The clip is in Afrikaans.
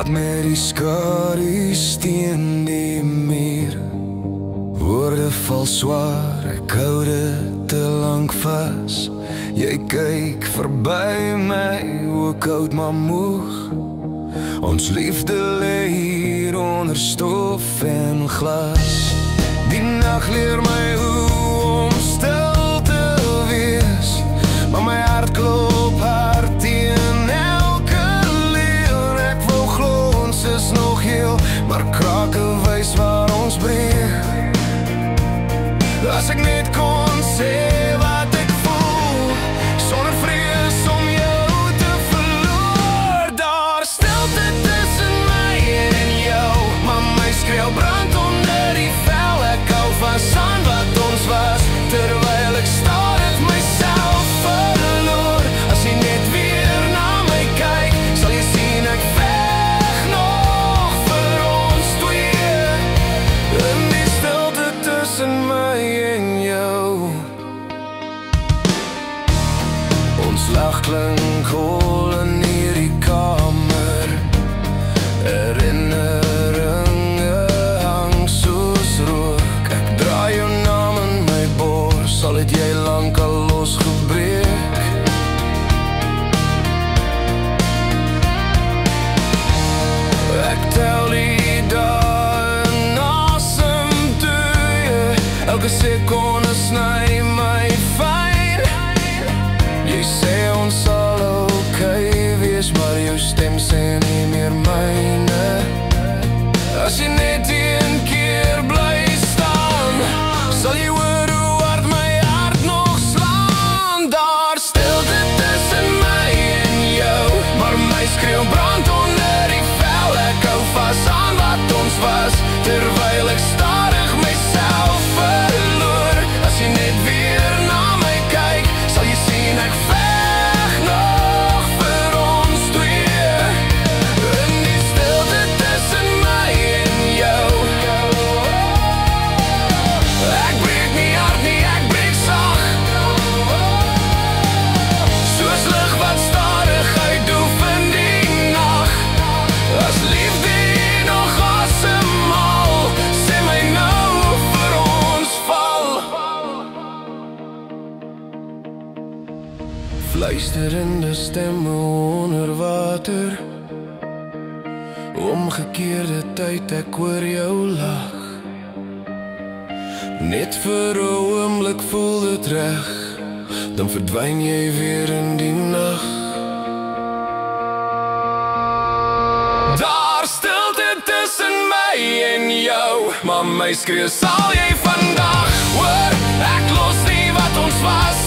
met die skadu's teen die muur. Woorde val swaar, ek hou dit te lank vas. Jy kyk verby my, ook oud maar moeg. Ons liefde lê hier onder stof en glas. Die nag leer my hoe om stil te wees, maar my hart klop hard teen elke leer. Ek wou glo ons is nog heel, maar krake wys waar ons breek. As ek net kon sê wat ek voel, sonder vrees om jou te verloor. Daar stilte tussen my en jou, maar my skreeu brand onder die vel. Ek hou vas aan wat ons was, terwyl ek stadig myself verloor. As jy net weer na my kyk, sal jy sien ek veg nog vir ons twee. In die stilte tussen my en jou. Ons lag klink hol in hierdie kamer. Herinneringe hang soos rook. Ek draai jou naam in my bors, al het jy lank al losgebreek. Ek tel die dae in asemteue, elke sekonde sny my fyn. Jy sê ons sal okay wees, maar jou stem sê nie meer myne. As jy net een keer bly staan, sal jy hoor hoe hard my hart nog slaan. Daar stilte tussen my en jou, maar my skreeu brand onder die vel. Ek hou vas aan wat ons was, terwyl ek stadig myself verloor. As jy net weer na my kyk, sal jy sien ek veg nog vir ons twee. In die stilte tussen my en jou. Ek breek nie hard nie, ek breek sag, soos lig wat stadig uitdoef in die nag. As liefde nog asemhaal, sê my nou vir ons val. Fluisterende stemme onder water, omgekeerde tyd, ek hoor jou lag. Net vir 'n oomblik voel dit reg, dan verdwyn jy weer in die nag. Daar stilte tussen my en jou, maar my skreeu sal jy vandag hoor. Ek los nie wat ons was,